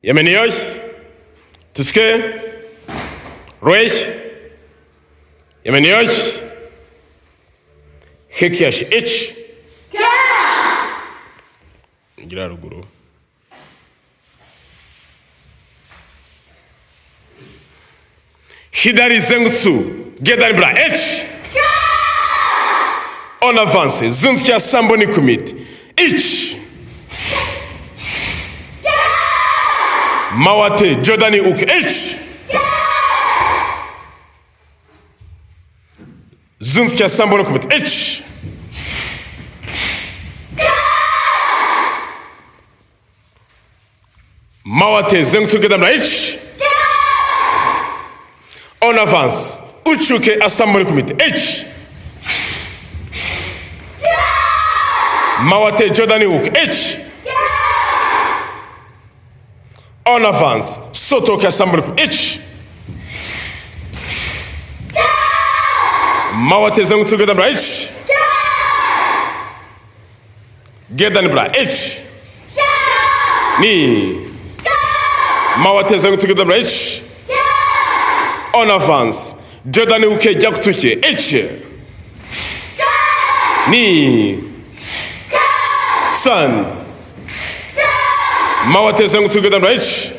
Yemeniyor. Tuske. Ruhig. Yemeniyor. Hekiyash ich. Gira ruguru. Hidari zengutsu. Gedani bra ich. On avance. Zunzkia samboni kumit. Ich. Mawate Jordani uk ich. Zunzkia samboni kumit ich. Mawate zengutsu gedani bra ich. On avance. Uchuke asamboni kumit ich. Mawate Jordani uk ich. On avance. Sotoke asamboni kumit ich. Mawate zengutsu gedani bra ich. Gedani bra ich. Ni. Mawate zengutsu gedani bra ich. On avance. Jordani uke jakutuche ich. Ni. Son. Mawate zengutsu gedani bra ich.